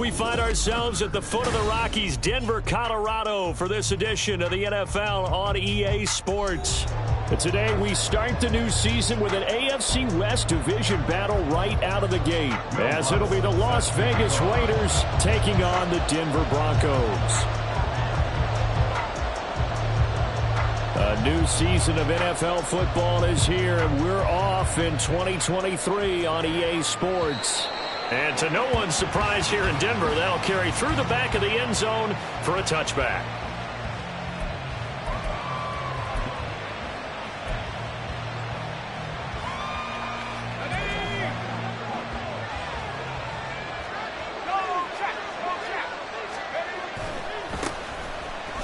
We find ourselves at the foot of the Rockies, Denver, Colorado, for this edition of the NFL on EA Sports. Today, we start the new season with an AFC West division battle right out of the gate, as it'll be the Las Vegas Raiders taking on the Denver Broncos. A new season of NFL football is here, and we're off in 2023 on EA Sports. And to no one's surprise here in Denver, that'll carry through the back of the end zone for a touchback.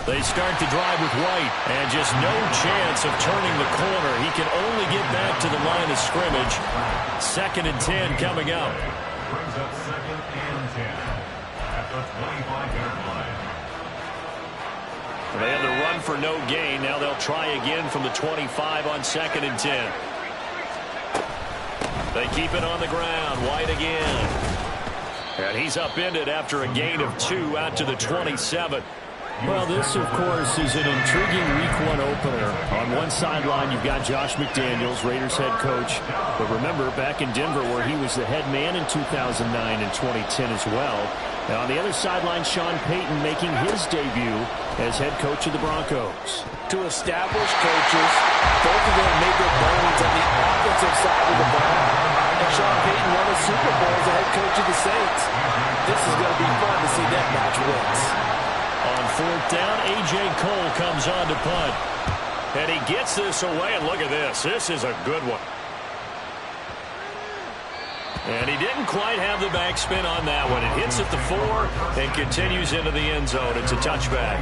They start the drive with White, and just no chance of turning the corner. He can only get back to the line of scrimmage. 2nd and 10 coming up. Brings up 2nd and 10 at the 25-yard line. They had the run for no gain. Now they'll try again from the 25 on 2nd and 10. They keep it on the ground. White again. And he's upended after a gain of 2 out to the 27. Well, this, of course, is an intriguing Week 1 opener. On one sideline, you've got Josh McDaniels, Raiders head coach. But remember, back in Denver, where he was the head man in 2009 and 2010 as well. Now, on the other sideline, Sean Payton making his debut as head coach of the Broncos. Two established coaches. Both of them made their bones on the offensive side of the ball. And Sean Payton won a Super Bowl as the head coach of the Saints. This is going to be fun to see that match wins. On 4th down, A.J. Cole comes on to punt. And he gets this away, and look at this. This is a good one. And he didn't quite have the backspin on that one. It hits at the 4 and continues into the end zone. It's a touchback.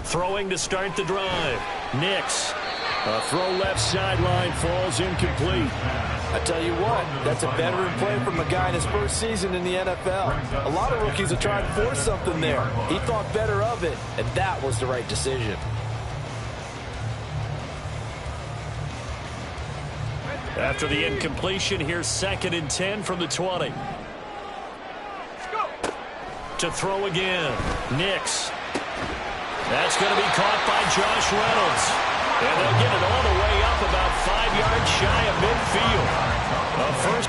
Throwing to start the drive. Nix. A throw left sideline, falls incomplete. I tell you what, that's a veteran play from a guy in his first season in the NFL. A lot of rookies are trying to force something there. He thought better of it, and that was the right decision. After the incompletion, here's 2nd and 10 from the 20. To throw again. Nix. That's going to be caught by Josh Reynolds. And they'll get it all the way up about 5 yards shy of midfield. First.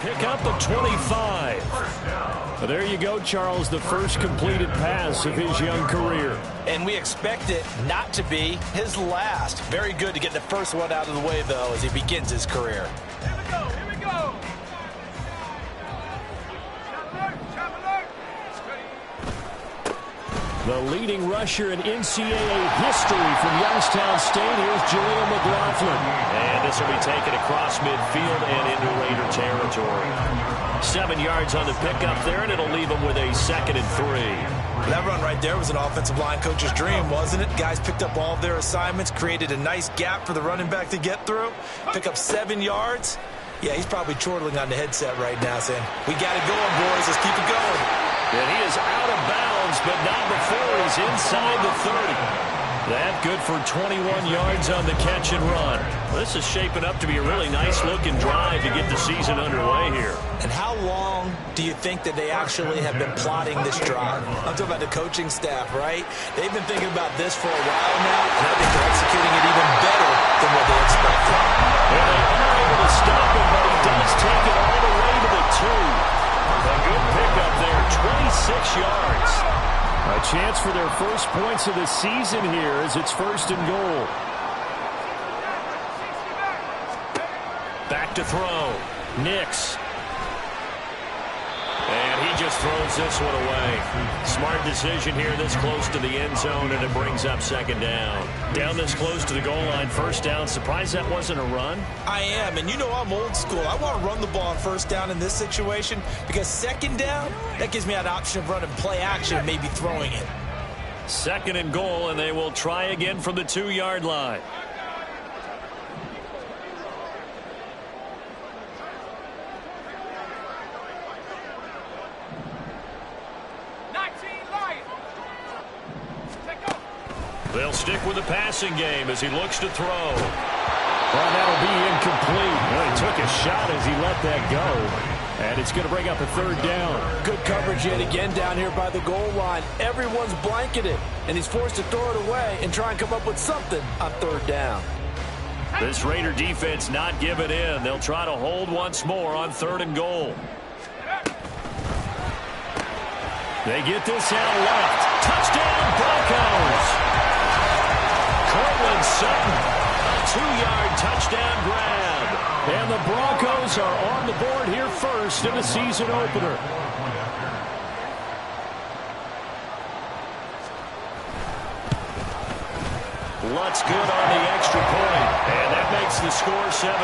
Pick up the 25. Well, there you go, Charles, the first completed pass of his young career. And we expect it not to be his last. Very good to get the first one out of the way, though, as he begins his career. Here we go, here we go. The leading rusher in NCAA history from Youngstown State. Here's Jaleel McLaughlin. And this will be taken across midfield and into Raider territory. 7 yards on the pickup there, and it'll leave him with a 2nd and 3. That run right there was an offensive line coach's dream, wasn't it? Guys picked up all of their assignments, created a nice gap for the running back to get through. Pick up 7 yards. Yeah, he's probably chortling on the headset right now saying, we got it going, boys. Let's keep it going. And he is out of bounds, but not before he's inside the 30. That good for 21 yards on the catch and run. Well, this is shaping up to be a really nice-looking drive to get the season underway here. And how long do you think that they actually have been plotting this drive? I'm talking about the coaching staff, right? They've been thinking about this for a while now, and I think they're executing it even better than what they expected. And they are able to stop him, but he does take it all the way to the 2. A good pickup there, 26 yards. A chance for their first points of the season here as it's 1st and goal. Back to throw. Nix. And he just throws this one away. Smart decision here this close to the end zone, and it brings up second down. Down this close to the goal line, first down. Surprised that wasn't a run? I am, and you know I'm old school. I want to run the ball on first down in this situation because second down, that gives me an option of running play action and maybe throwing it. Second and goal, and they will try again from the 2-yard line. They'll stick with the passing game as he looks to throw. Well, that'll be incomplete. Well, he took a shot as he let that go. And it's going to bring up a third down. Good coverage yet again down here by the goal line. Everyone's blanketed, and he's forced to throw it away and try and come up with something on third down. This Raider defense not giving in. They'll try to hold once more on third and goal. They get this out left. Touchdown, Broncos! Cortland Sutton, a 2-yard touchdown grab. And the Broncos are on the board here first in the season opener. Lutz good on the extra point, and that makes the score 7-0.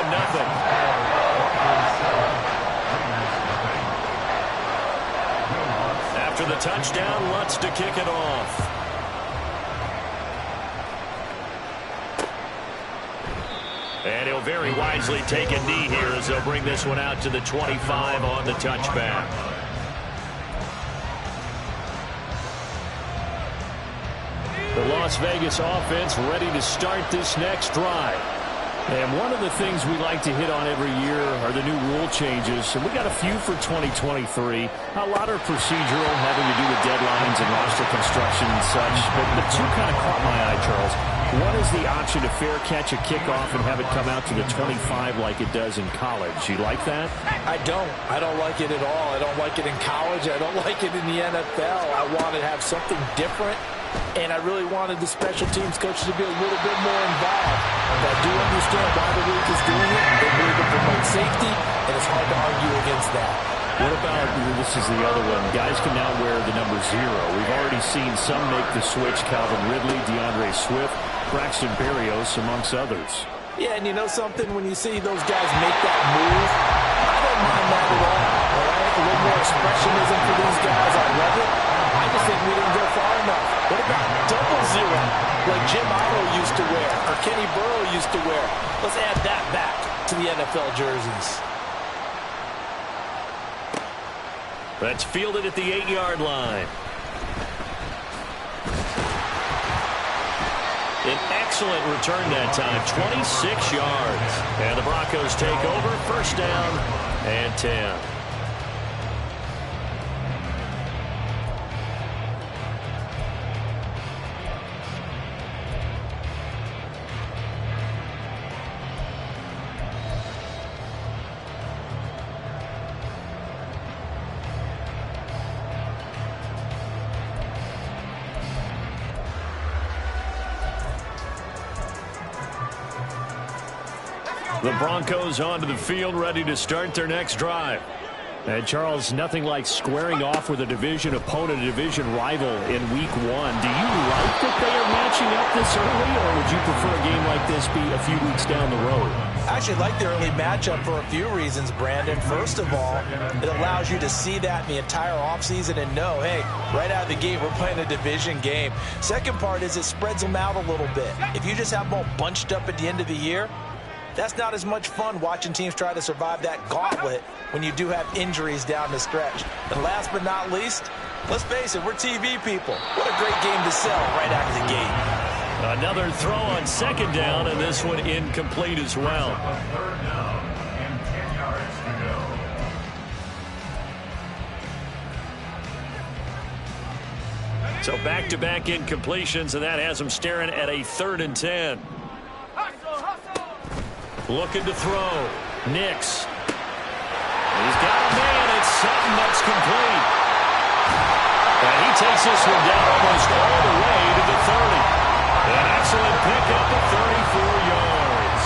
After the touchdown, Lutz to kick it off. And he'll very wisely take a knee here as they'll bring this one out to the 25 on the touchback. The Las Vegas offense ready to start this next drive. And one of the things we like to hit on every year are the new rule changes. And we got a few for 2023. A lot are procedural, having to do with deadlines and roster construction and such. But the two kind of caught my eye, Charles. One is the option to fair catch a kickoff and have it come out to the 25 like it does in college. You like that? I don't. I don't like it at all. I don't like it in college. I don't like it in the NFL. I want to have something different, and I really wanted the special teams coaches to be a little bit more involved. But I do understand why the league is doing it. They believe to promote safety, and it's hard to argue against that. What about, this is the other one, guys can now wear the number 0. We've already seen some make the switch, Calvin Ridley, DeAndre Swift, Braxton Berrios, amongst others. Yeah, and you know something? When you see those guys make that move, I don't mind that at all. All right? A little more expressionism for these guys. I love it. I just think we didn't go far enough. What about double 0, like Jim Otto used to wear, or Kenny Burrow used to wear? Let's add that back to the NFL jerseys. That's fielded at the 8-yard line. An excellent return that time, 26 yards. And the Broncos take over, first down and 10. The Broncos onto the field, ready to start their next drive. And Charles, nothing like squaring off with a division opponent, a division rival in week 1. Do you like that they are matching up this early, or would you prefer a game like this be a few weeks down the road? I actually like the early matchup for a few reasons, Brandon. First of all, it allows you to see that in the entire offseason and know, hey, right out of the gate, we're playing a division game. Second part is it spreads them out a little bit. If you just have them all bunched up at the end of the year, that's not as much fun watching teams try to survive that gauntlet when you do have injuries down the stretch. And last but not least, let's face it, we're TV people. What a great game to sell right out of the gate. Another throw on second down, and this one incomplete as well. Third down and 10 yards to go. So back-to-back incompletions, and that has them staring at a 3rd and 10. Looking to throw. Nix. He's got a man. It's Sutton. That's complete. And he takes this one down almost all the way to the 30. An excellent pickup of 34 yards.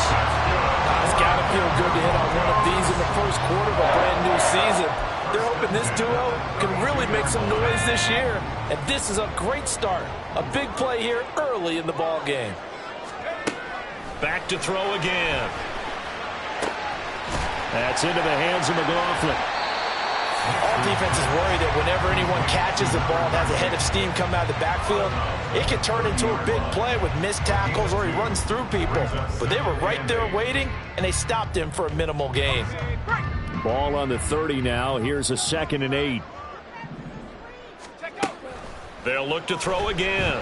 It's got to feel good to hit on one of these in the first quarter of a brand new season. They're hoping this duo can really make some noise this year. And this is a great start. A big play here early in the ball game. Back to throw again. That's into the hands of McLaughlin. All defense is worried that whenever anyone catches the ball and has a head of steam come out of the backfield, it can turn into a big play with missed tackles or he runs through people. But they were right there waiting, and they stopped him for a minimal gain. Ball on the 30 now. Here's a 2nd and 8. They'll look to throw again.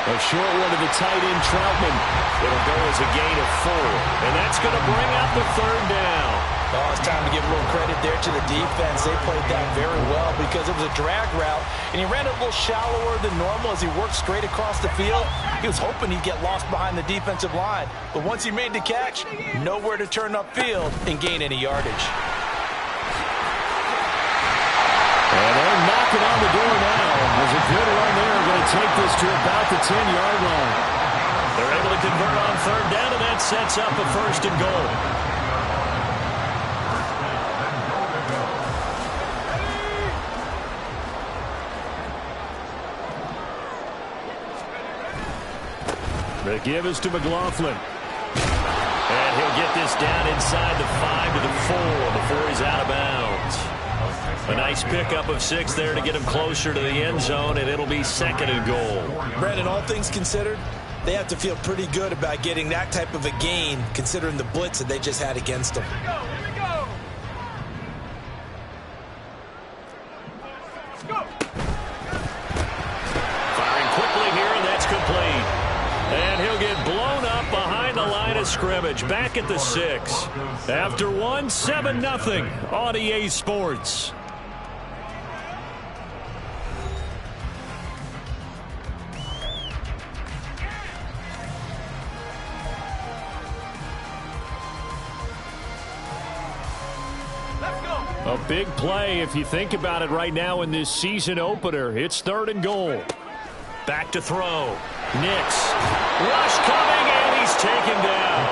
A short one to the tight end, Troutman. It'll go as a gain of 4. And that's going to bring out the 3rd down. Oh, it's time to give a little credit there to the defense. They played that very well because it was a drag route, and he ran a little shallower than normal as he worked straight across the field. He was hoping he'd get lost behind the defensive line, but once he made the catch, nowhere to turn upfield and gain any yardage. And they're knocking on the door now. There's a good run there. Going to take this to about the 10-yard line. They're able to convert on 3rd down, and that sets up a 1st and goal. The give is to McLaughlin. And he'll get this down inside the 5 to the 4 before he's out of bounds. A nice pickup of 6 there to get him closer to the end zone, and it'll be 2nd and goal. Brandon, all things considered, they have to feel pretty good about getting that type of a gain considering the blitz that they just had against them. Firing quickly here, and that's complete. And he'll get blown up behind the line of scrimmage. Back at the 6. After 1, 7-0 on EA Sports. A big play if you think about it right now in this season opener. It's 3rd and goal. Back to throw. Nix. Rush coming, and he's taken down.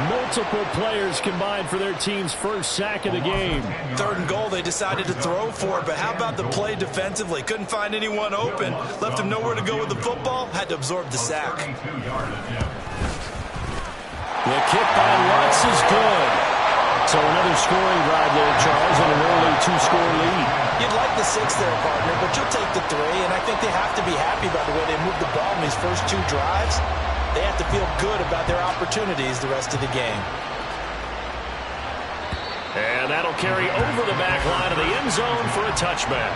Multiple players combined for their team's first sack of the game. 3rd and goal, they decided to throw for it, but how about the play defensively? Couldn't find anyone open. Left him nowhere to go with the football. Had to absorb the sack. The kick by Lutz is good. So another scoring drive there, Charles, and an early 2-score lead. You'd like the 6 there, partner, but you'll take the 3, and I think they have to be happy about the way they moved the ball in these first 2 drives. They have to feel good about their opportunities the rest of the game. And that'll carry over the back line of the end zone for a touchback.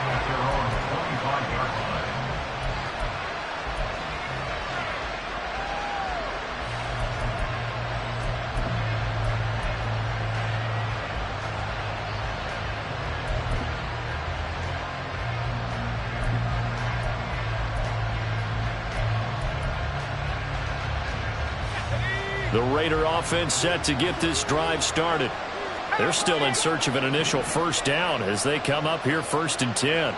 The Raider offense set to get this drive started. They're still in search of an initial 1st down as they come up here 1st and 10.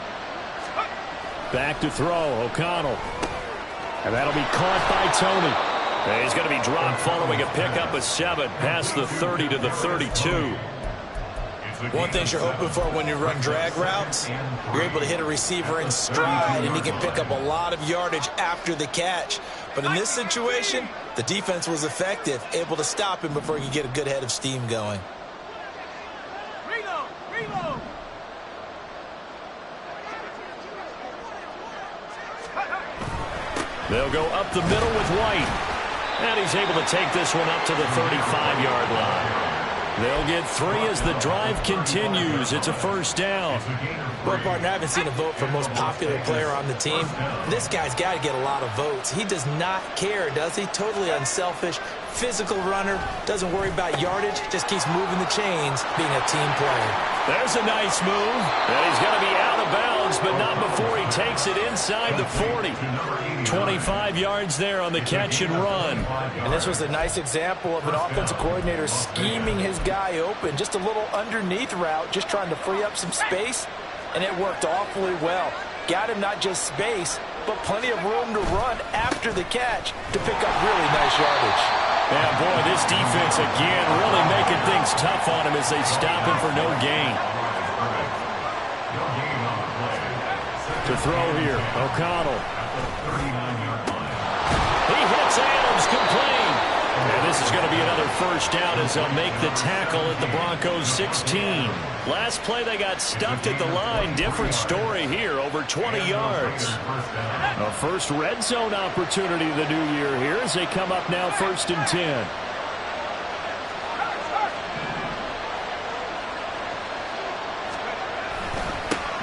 Back to throw, O'Connell. And that'll be caught by Tony. And he's going to be dropped following a pickup of 7 past the 30 to the 32. One thing you're hoping for when you run drag routes, you're able to hit a receiver in stride, and he can pick up a lot of yardage after the catch. But in this situation, the defense was effective, able to stop him before he could get a good head of steam going. Reload! They'll go up the middle with White. And he's able to take this one up to the 35-yard line. They'll get 3 as the drive continues. It's a 1st down. Well, partner, I haven't seen a vote for most popular player on the team. This guy's got to get a lot of votes. He does not care, does he? Totally unselfish, physical runner, doesn't worry about yardage, just keeps moving the chains, being a team player. There's a nice move. And he's going to be out of bounds, but not before he takes it inside the 40. 25 yards there on the catch and run. And this was a nice example of an offensive coordinator scheming his guy open. Just a little underneath route, just trying to free up some space, and it worked awfully well. Got him not just space, but plenty of room to run after the catch to pick up really nice yardage. Yeah, boy, this defense again really making things tough on him as they stop him for no gain. To throw here, O'Connell. He hits Adams complete. And this is going to be another first down as they'll make the tackle at the Broncos 16. Last play they got stuffed at the line. Different story here, over 20 yards. A first red zone opportunity of the new year here as they come up now 1st and 10.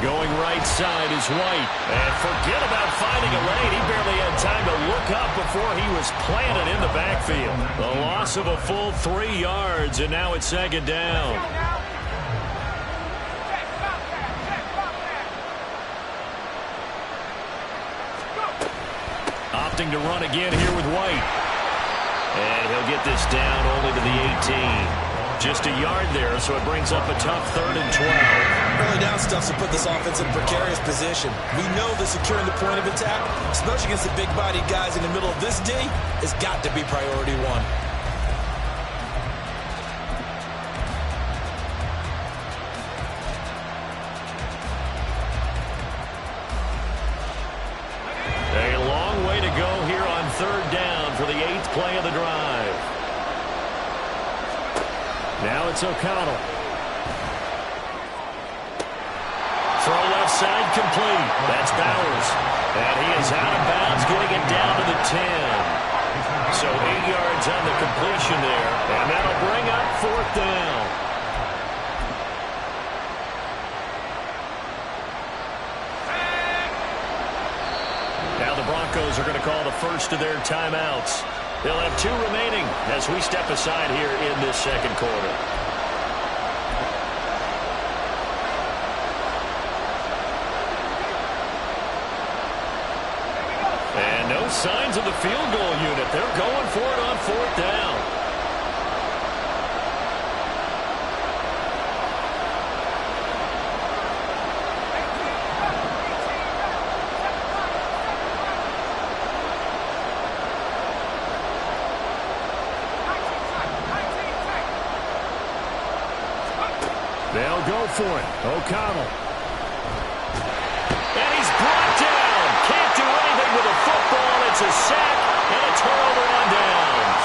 Going right side is White. And forget about finding a lane. He barely had time to look up before he was planted in the backfield. The loss of a full 3 yards, and now it's 2nd down. Opting to run again here with White. And he'll get this down only to the 18. Just a yard there, so it brings up a tough 3rd and 12. Early down stuff to put this offense in a precarious position. We know that securing the point of attack, especially against the big-bodied guys in the middle of this D, has got to be priority one. A long way to go here on 3rd down for the 8th play of the drive. Now it's O'Connell. Throw left side complete. That's Bowers. And he is out of bounds, getting it down to the 10. So 8 yards on the completion there. And that'll bring up 4th down. Now the Broncos are going to call the first of their timeouts. They'll have 2 remaining as we step aside here in this 2nd quarter. And no signs of the field goal unit. They're going for it on 4th down. They'll go for it. O'Connell. And he's brought down. Can't do anything with a football. It's a sack and a turnover on downs.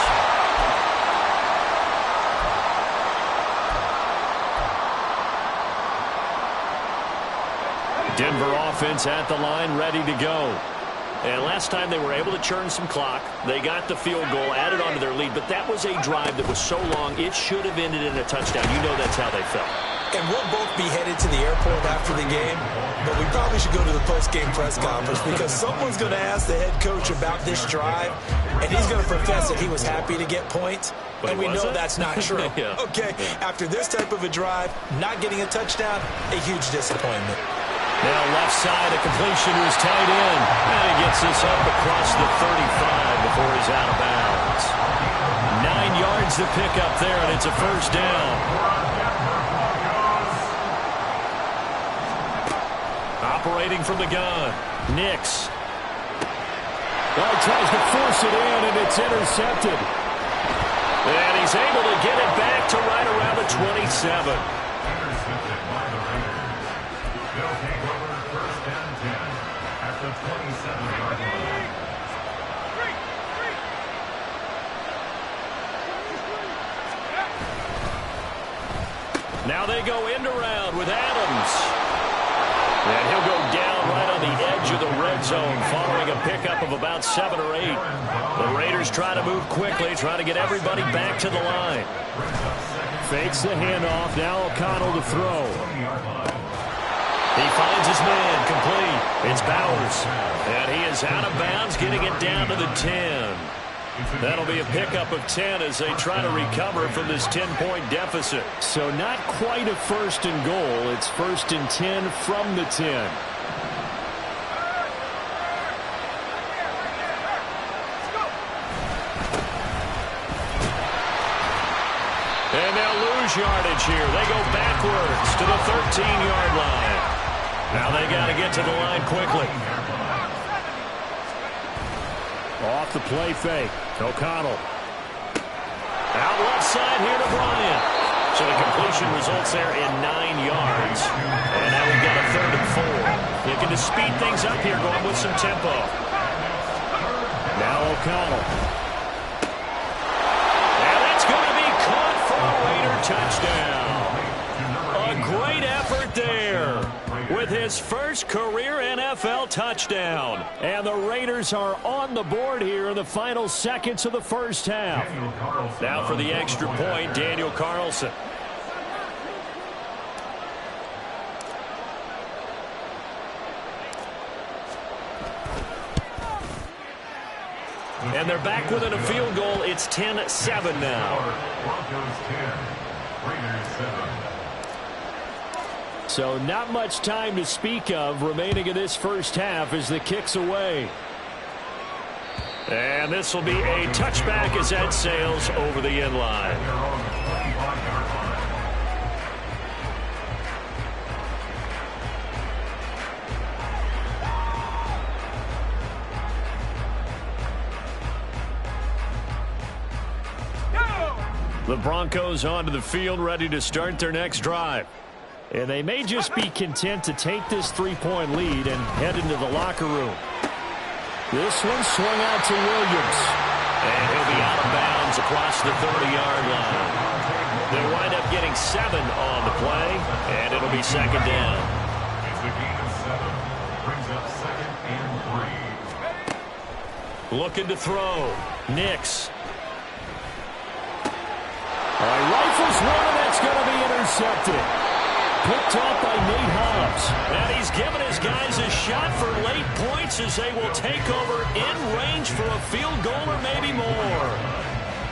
Denver offense at the line, ready to go. And last time they were able to churn some clock. They got the field goal, added on to their lead. But that was a drive that was so long, it should have ended in a touchdown. You know that's how they felt. And we'll both be headed to the airport after the game, but we probably should go to the post-game press conference because someone's going to ask the head coach about this drive, and he's going to profess that he was happy to get points, but and we know that's not true. Yeah. Okay, after this type of a drive, not getting a touchdown, a huge disappointment. Now left side, a completion to his tight end. And he gets this up across the 35 before he's out of bounds. 9 yards to pick up there, and it's a first down. Operating from the gun, Nix. Well, he tries to force it in, and it's intercepted. And he's able to get it back to right around the 27. Intercepted by the Raiders. They'll take over 1st and 10 at the 27-yard line. Now they go end around with Adams. And he'll go down right on the edge of the red zone following a pickup of about 7 or 8. The Raiders try to move quickly, try to get everybody back to the line. Fakes the handoff. Now O'Connell to throw. He finds his man complete. It's Bowers. And he is out of bounds, getting it down to the 10. That'll be a pickup of 10 as they try to recover from this 10-point deficit. So not quite a 1st and goal. It's 1st and 10 from the 10. And they'll lose yardage here. They go backwards to the 13-yard line. Now they got to get to the line quickly. Off the play fake. O'Connell. Out left side here to Bryant. So the completion results there in 9 yards. And now we've got a 3rd and 4. Looking to speed things up here, going with some tempo. Now O'Connell. And that's going to be caught for a Raider touchdown. A great effort there with his first career NFL touchdown. And the Raiders are on the board here in the final seconds of the first half. Now for the extra point, Daniel Carlson. And they're back within a field goal. It's 10-7 now. Broncos 10, Raiders 7. So not much time to speak of remaining in this first half as the kick's away. And this will be a touchback as that sails over the end line. The Broncos onto the field, ready to start their next drive. And they may just be content to take this 3-point lead and head into the locker room. This one swung out to Williams. And he'll be out of bounds across the 30-yard line. They'll wind up getting 7 on the play, and it'll be 2nd down. It's a gain of 7. Brings up 2nd and 3. Looking to throw. Nix. Rifles one, and that's going to be intercepted. Picked off by Nate Hobbs. And he's given his guys a shot for late points as they will take over in range for a field goal or maybe more.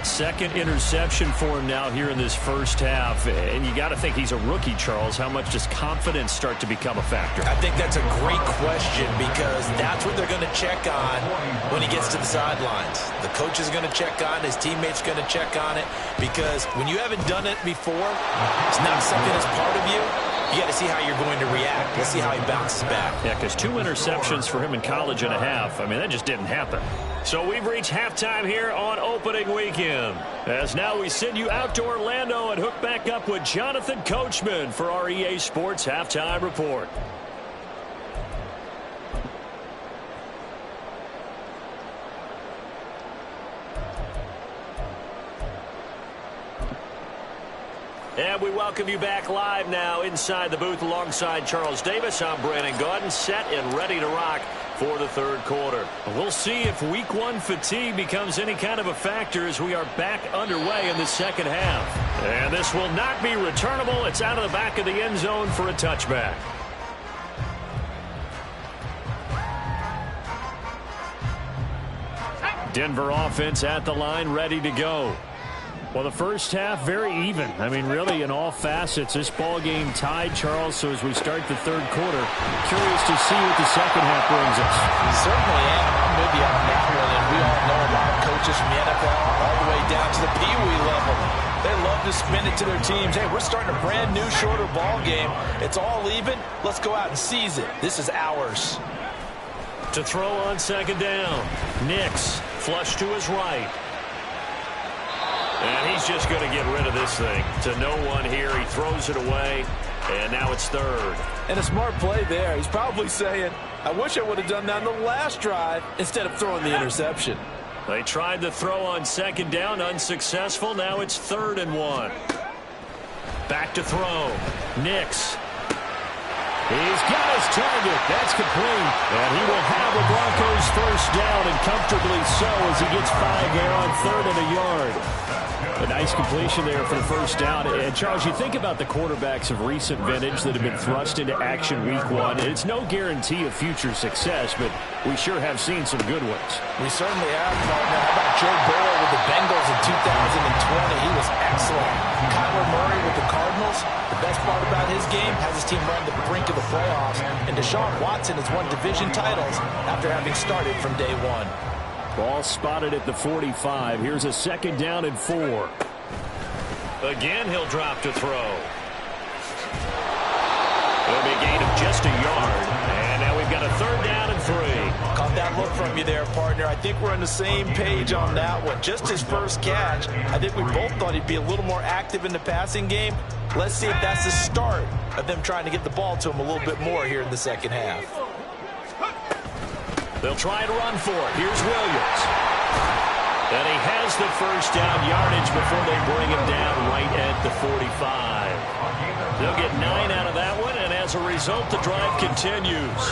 2nd interception for him now here in this first half. And you got to think he's a rookie, Charles. How much does confidence start to become a factor? I think that's a great question because that's what they're going to check on when he gets to the sidelines. The coach is going to check on, his teammates are going to check on it, because when you haven't done it before, it's not something that's part of you. You got to see how you're going to react. Let's see how he bounces back. Yeah, because 2 interceptions for him in college and a half. I mean, that just didn't happen. So we've reached halftime here on opening weekend. As now we send you out to Orlando and hook back up with Jonathan Coachman for our EA Sports Halftime Report. And we welcome you back live now inside the booth alongside Charles Davis. I'm Brandon Gaudin, set and ready to rock for the 3rd quarter. We'll see if week 1 fatigue becomes any kind of a factor as we are back underway in the 2nd half. And this will not be returnable. It's out of the back of the end zone for a touchback. Denver offense at the line, ready to go. Well, the first half, very even. I mean, really, in all facets, this ball game tied, Charles. So as we start the 3rd quarter, curious to see what the 2nd half brings us. Certainly am. I'm with you on that one. And we all know a lot of coaches from the NFL all the way down to the Pee Wee level. They love to spin it to their teams. Hey, we're starting a brand new, shorter ball game. It's all even. Let's go out and seize it. This is ours. To throw on 2nd down. Nix, flush to his right. And he's just going to get rid of this thing to no one here. He throws it away, and now it's 3rd. And a smart play there. He's probably saying, I wish I would have done that on the last drive instead of throwing the interception. They tried to throw on 2nd down, unsuccessful. Now it's 3rd and 1. Back to throw. Nix. He's got his target. That's complete. And he will have the Broncos first down, and comfortably so as he gets 5 there on 3rd and a yard. A nice completion there for the first down. And, Charles, you think about the quarterbacks of recent vintage that have been thrust into action week 1. It's no guarantee of future success, but we sure have seen some good ones. We certainly have, partner. How about Joe Burrow with the Bengals in 2020? He was excellent. Kyler Murray with the Cardinals. The best part about his game has his team run the brink of the playoffs. And Deshaun Watson has won division titles after having started from day 1. Ball spotted at the 45. Here's a 2nd down and 4. Again, he'll drop to throw. It'll be a gain of just a yard. And now we've got a 3rd down and 3. Caught that look from you there, partner. I think we're on the same page on that one. Just his first catch, I think we both thought he'd be a little more active in the passing game. Let's see if that's the start of them trying to get the ball to him a little bit more here in the second half. They'll try and run for it. Here's Williams. And he has the first down yardage before they bring him down right at the 45. They'll get 9 out of that one, and as a result, the drive continues.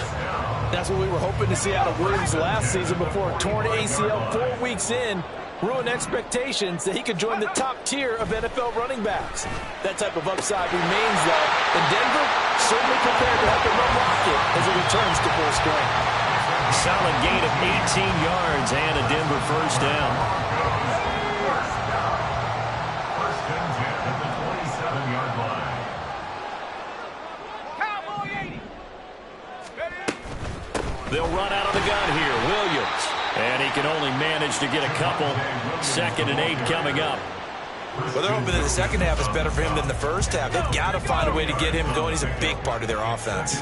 That's what we were hoping to see out of Williams last season before a torn ACL 4 weeks in ruined expectations that he could join the top tier of NFL running backs. That type of upside remains, though, and Denver certainly prepared to help him unlock it as he returns to full strength. Solid gain of 18 yards and a Denver first down. First and 10 at the 27-yard line. They'll run out of the gun here. Williams. And he can only manage to get a couple. 2nd and 8 coming up. Well, they're hoping that the second half is better for him than the first half. They've got to find a way to get him going. He's a big part of their offense.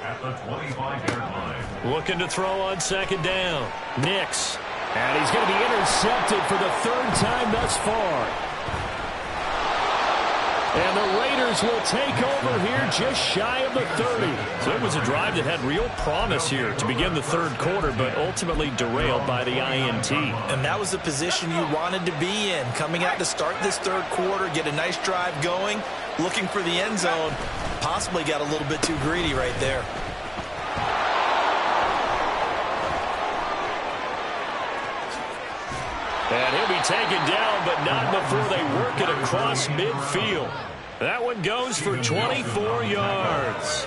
At the 25-yard line. Looking to throw on 2nd down. Nix. And he's going to be intercepted for the 3rd time thus far. And the Raiders will take over here just shy of the 30. So it was a drive that had real promise here to begin the 3rd quarter, but ultimately derailed by the INT. And that was the position you wanted to be in. Coming out to start this 3rd quarter, get a nice drive going, looking for the end zone. Possibly got a little bit too greedy right there. And he'll be taken down, but not before they work it across midfield. That one goes for 24 yards.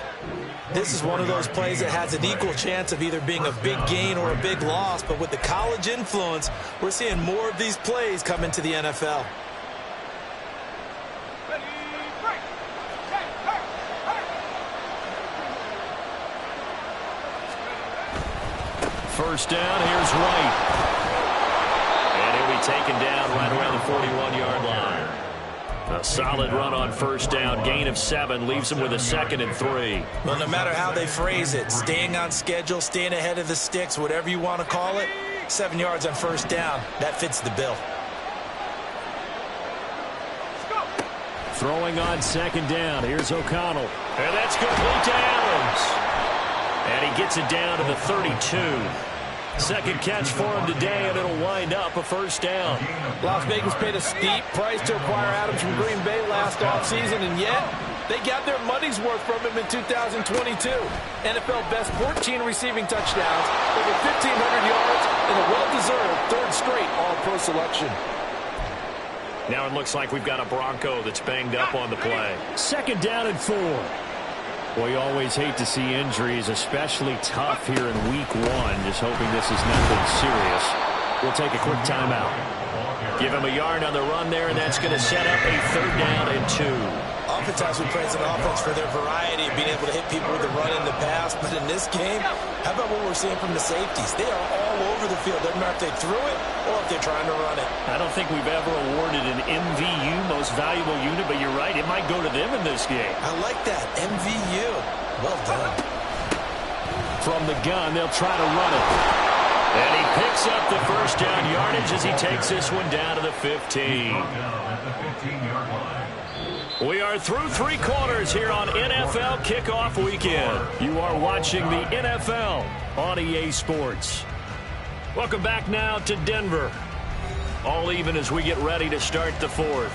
This is one of those plays that has an equal chance of either being a big gain or a big loss, but with the college influence, we're seeing more of these plays come into the NFL. First down, here's White. Taken down right around the 41-yard line. A solid run on first down. Gain of 7 leaves him with a 2nd and 3. Well, no matter how they phrase it, staying on schedule, staying ahead of the sticks, whatever you want to call it, 7 yards on first down, that fits the bill. Throwing on 2nd down. Here's O'Connell. And that's complete to Adams. And he gets it down to the 32. 2nd catch for him today, and it'll wind up a first down. Las Vegas paid a steep price to acquire Adams from Green Bay last offseason, and yet they got their money's worth from him in 2022. NFL best 14 receiving touchdowns, over 1,500 yards, and a well-deserved 3rd straight All-Pro selection. Now it looks like we've got a Bronco that's banged up on the play. 2nd down and 4. Well, you always hate to see injuries, especially tough here in week 1. Just hoping this is nothing serious. We'll take a quick timeout. Give him a yard on the run there, and that's going to set up a 3rd down and 2. Oftentimes we praise an offense for their variety of being able to hit people with the run in the pass, but in this game, how about what we're seeing from the safeties? They are all over the field. Doesn't matter if they threw it or if they're trying to run it. I don't think we've ever awarded an MVU, most valuable unit, but you're right, it might go to them in this game. I like that, MVU. Well done. From the gun, they'll try to run it. And he picks up the first down yardage as he takes this one down to the 15. We are through 3 quarters here on NFL Kickoff Weekend. You are watching the NFL on EA Sports. Welcome back now to Denver. All even as we get ready to start the 4th.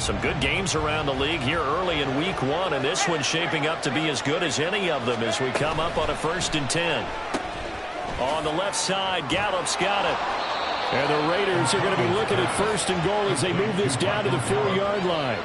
Some good games around the league here early in week 1, and this one's shaping up to be as good as any of them as we come up on a 1st and 10. On the left side, Gallup's got it. And the Raiders are going to be looking at 1st and goal as they move this down to the 4-yard line.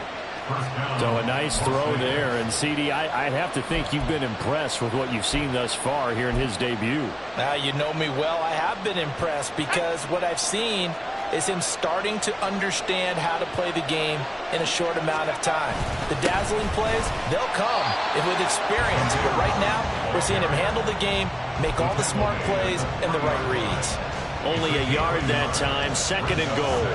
So a nice throw there. And, CD, I'd have to think you've been impressed with what you've seen thus far here in his debut. Now, you know me well. I have been impressed because what I've seen is him starting to understand how to play the game in a short amount of time. The dazzling plays, they'll come with experience. But right now, we're seeing him handle the game, make all the smart plays, and the right reads. Only a yard that time, 2nd and goal.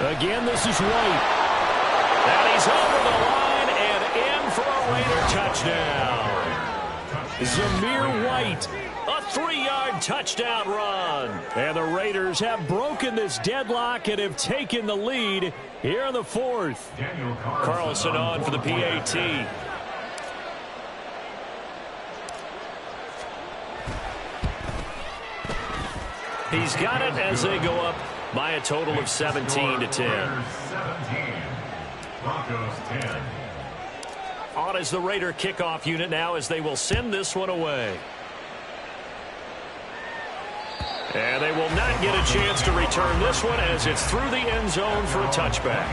Again, this is White. And he's over the line and in for a Raider touchdown. Zamir White, a 3-yard touchdown run. And the Raiders have broken this deadlock and have taken the lead here in the fourth. Carlson on for the PAT. He's got it as they go up by a total of 17 to 10. Broncos 10. On is the Raider kickoff unit now as they will send this one away. And they will not get a chance to return this one as it's through the end zone for a touchback.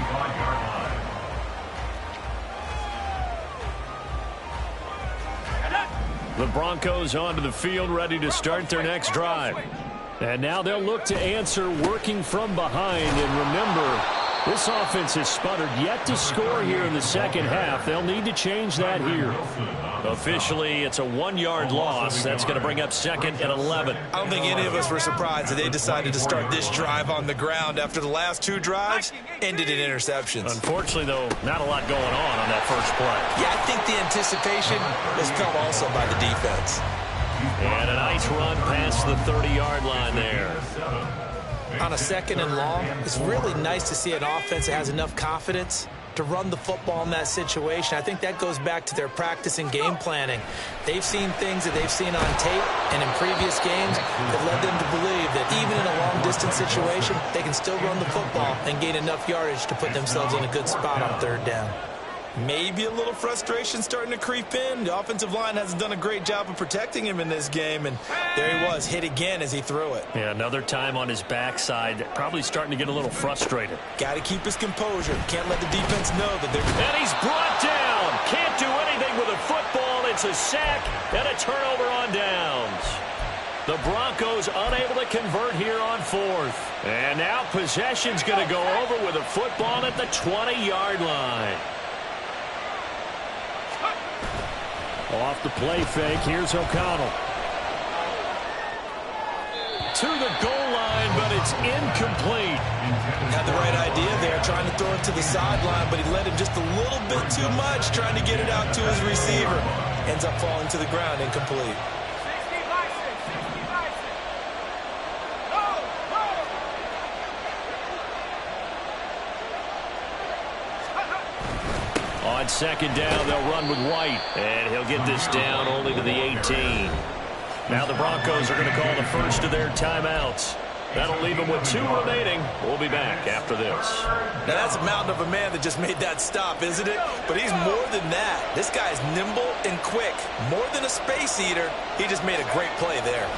The Broncos onto the field ready to start their next drive. And now they'll look to answer working from behind. And remember, this offense has sputtered yet to score here in the second half. They'll need to change that here. Officially, it's a 1-yard loss. That's going to bring up 2nd and 11. I don't think any of us were surprised that they decided to start this drive on the ground after the last 2 drives ended in interceptions. Unfortunately, though, not a lot going on that first play. Yeah, I think the anticipation was felt also by the defense. And a nice run past the 30-yard line there. On a 2nd and long, it's really nice to see an offense that has enough confidence to run the football in that situation. I think that goes back to their practice and game planning. They've seen things that they've seen on tape and in previous games that led them to believe that even in a long-distance situation, they can still run the football and gain enough yardage to put themselves in a good spot on 3rd down. Maybe a little frustration starting to creep in. The offensive line hasn't done a great job of protecting him in this game, and there he was, hit again as he threw it. Yeah, another time on his backside, probably starting to get a little frustrated. Got to keep his composure. Can't let the defense know that they're... And he's brought down. Can't do anything with a football. It's a sack and a turnover on downs. The Broncos unable to convert here on 4th. And now possession's going to go over with a football at the 20-yard line. Off the play fake, here's O'Connell. To the goal line, but it's incomplete. Had the right idea there, trying to throw it to the sideline, but he let him just a little bit too much, trying to get it out to his receiver. Ends up falling to the ground, incomplete. On 2nd down, they'll run with White. And he'll get this down only to the 18. Now the Broncos are going to call the first of their timeouts. That'll leave them with 2 remaining. We'll be back after this. Now that's a mountain of a man that just made that stop, isn't it? But he's more than that. This guy's nimble and quick. More than a space eater. He just made a great play there.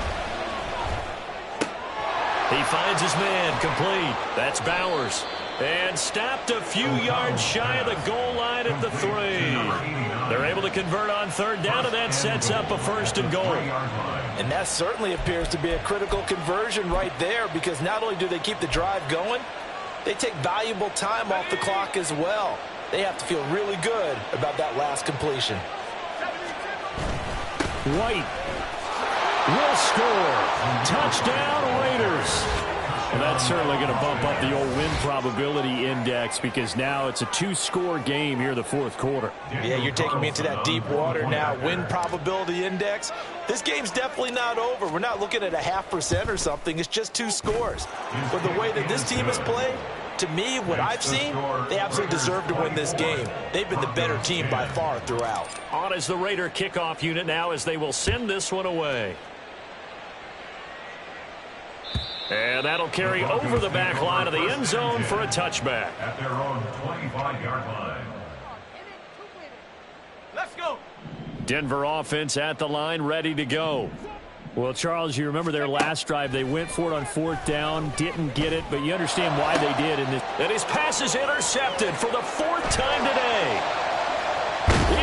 He finds his man, complete. That's Bowers. And stopped a few yards shy of the goal line at the 3. They're able to convert on 3rd down, and that sets up a 1st and goal. And that certainly appears to be a critical conversion right there, because not only do they keep the drive going, they take valuable time off the clock as well. They have to feel really good about that last completion. White will score. Touchdown, Raiders. Well, that's certainly going to bump up the old win probability index, because now it's a 2-score game here in the 4th quarter. Yeah, you're taking me into that deep water now. Win probability index. This game's definitely not over. We're not looking at a 0.5% or something. It's just 2 scores. But the way that this team has played, to me, what I've seen, they absolutely deserve to win this game. They've been the better team by far throughout. On is the Raider kickoff unit now as they will send this one away. And that'll carry over the back line of the end zone for a touchback. At their own 25-yard line. Let's go. Denver offense at the line, ready to go. Well, Charles, you remember their last drive. They went for it on 4th down, didn't get it, but you understand why they did. And his pass is intercepted for the 4th time today.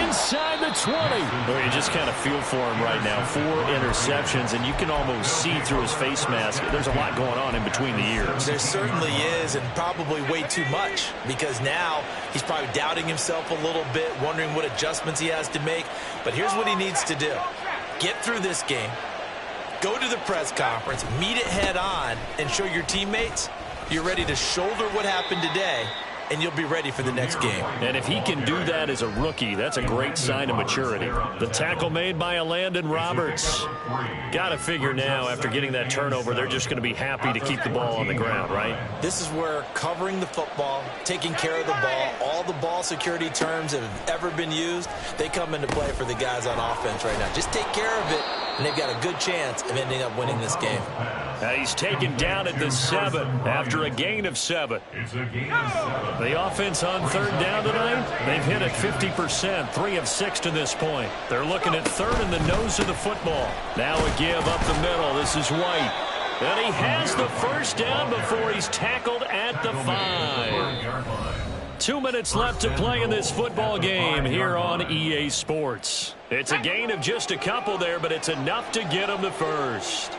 Inside the 20. Well, you just kind of feel for him right now. 4 interceptions, and you can almost see through his face mask. There's a lot going on in between the ears. There certainly is, and probably way too much, because now he's probably doubting himself a little bit, wondering what adjustments he has to make. But here's what he needs to do. Get through this game, go to the press conference, meet it head on, and show your teammates You're ready to shoulder what happened today, and you'll be ready for the next game. And if he can do that as a rookie, that's a great sign of maturity. The tackle made by Landon Roberts. Got to figure now, after getting that turnover, they're just going to be happy to keep the ball on the ground, right? This is where covering the football, taking care of the ball, all the ball security terms that have ever been used, they come into play for the guys on offense right now. Just take care of it, and they've got a good chance of ending up winning this game. He's taken down at the 7 after a gain of 7. It's a gain of 7. The offense on third down tonight, they've hit it 50%, 3 of 6 to this point. They're looking at third in the nose of the football. Now a give up the middle. This is White. And he has the first down before he's tackled at the 5. 2 minutes left to play in this football game here on EA Sports. It's a gain of just a couple there, but it's enough to get him the first.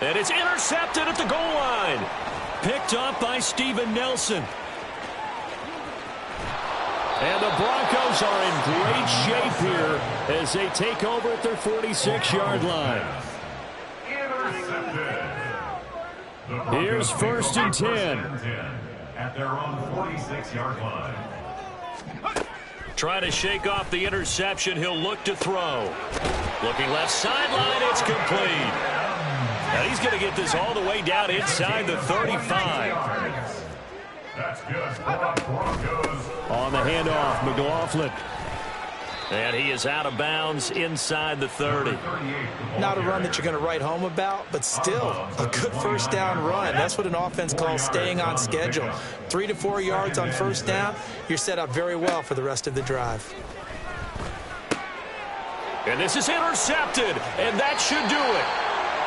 And it's intercepted at the goal line. Picked up by Steven Nelson. And the Broncos are in great shape here as they take over at their 46-yard line. Here's 1st and 10. At their own 46-yard line. Trying to shake off the interception. He'll look to throw. Looking left sideline. It's complete. Now he's going to get this all the way down inside the 35. That's good. Broncos. On the handoff, McLaughlin. And he is out of bounds inside the 30. Not a run that you're going to write home about, but still a good first down run. That's what an offense calls staying on schedule. 3 to 4 yards on first down, you're set up very well for the rest of the drive. And this is intercepted, and that should do it.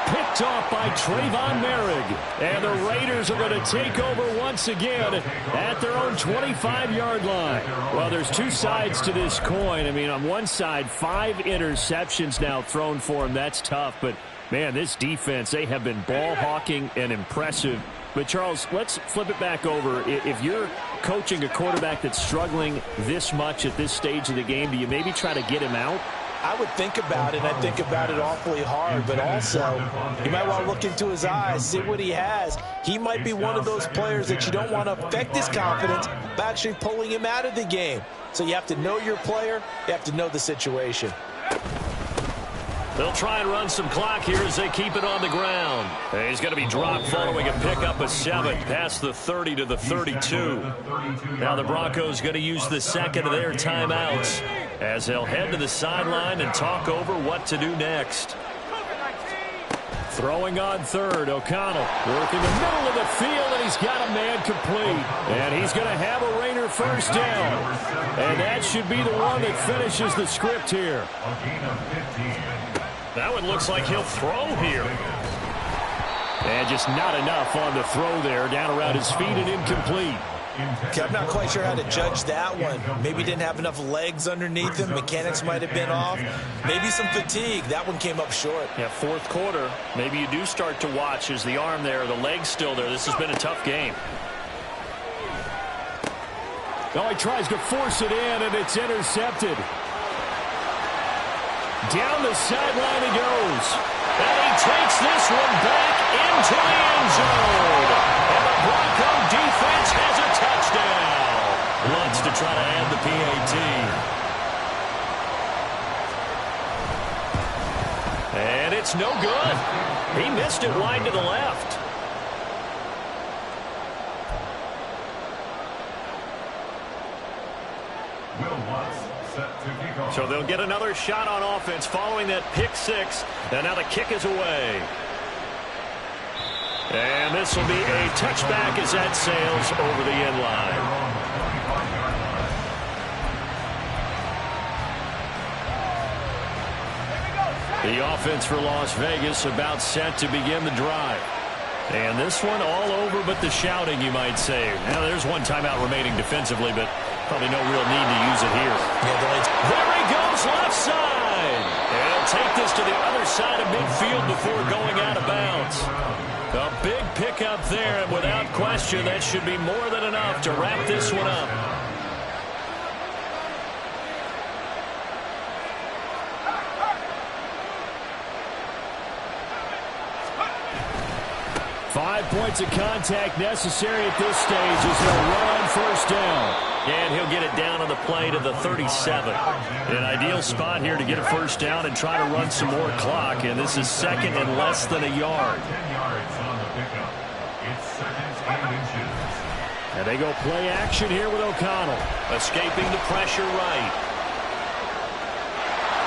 Picked off by Trayvon Merrick. And the Raiders are going to take over once again at their own 25-yard line. Well, there's two sides to this coin. I mean, on one side, 5 interceptions now thrown for him. That's tough. But, man, this defense, they have been ball hawking and impressive. But, Charles, let's flip it back over. If you're coaching a quarterback that's struggling this much at this stage of the game, do you maybe try to get him out? I would think about it, and I think about it awfully hard, but also you might want to look into his eyes, see what he has. He might be one of those players that you don't want to affect his confidence by actually pulling him out of the game. So you have to know your player, you have to know the situation. They'll try and run some clock here as they keep it on the ground. And he's going to be dropped following a pickup of 7 past the 30 to the 32. Now the Broncos going to use the second of their timeouts as they'll head to the sideline and talk over what to do next. Throwing on third, O'Connell working the middle of the field, and he's got a man complete. And he's going to have a Raider first down. And that should be the one that finishes the script here. That one looks like he'll throw here. And just not enough on the throw there. Down around his feet and incomplete. Okay, I'm not quite sure how to judge that one. Maybe didn't have enough legs underneath him. Mechanics might have been off. Maybe some fatigue. That one came up short. Yeah, fourth quarter. Maybe you do start to watch as the arm there, the leg's still there. This has been a tough game. Now he tries to force it in, and it's intercepted. Down the sideline he goes. And he takes this one back into the end zone. And the Bronco defense has a touchdown. Wants to try to add the PAT. And it's no good. He missed it wide to the left. So they'll get another shot on offense following that pick 6. And now the kick is away. And this will be a touchback as that sails over the end line. The offense for Las Vegas about set to begin the drive. And this one all over but the shouting, you might say. Now there's one timeout remaining defensively, but probably no real need to use it here. There he goes, left side. And he'll take this to the other side of midfield before going out of bounds. A big pickup there, and without question, that should be more than enough to wrap this one up. 5 points of contact necessary at this stage as they'll run first down. And he'll get it down on the play to the 37. An ideal spot here to get a first down and try to run some more clock. And this is second and less than a yard. 10 yards on the pickup. It's 2nd and inches. And they go play action here with O'Connell. Escaping the pressure right.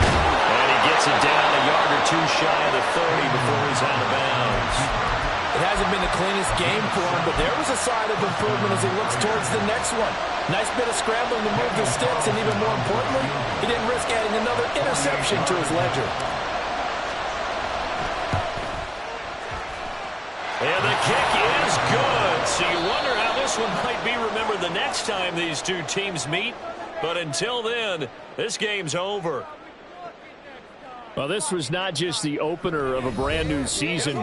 And he gets it down a yard or two shy of the 30 before he's out of bounds. It hasn't been the cleanest game for him, but there was a sign of improvement as he looks towards the next one. Nice bit of scrambling to move the sticks, and even more importantly, he didn't risk adding another interception to his ledger. And the kick is good. So you wonder how this one might be remembered the next time these two teams meet. But until then, this game's over. Well, this was not just the opener of a brand new season.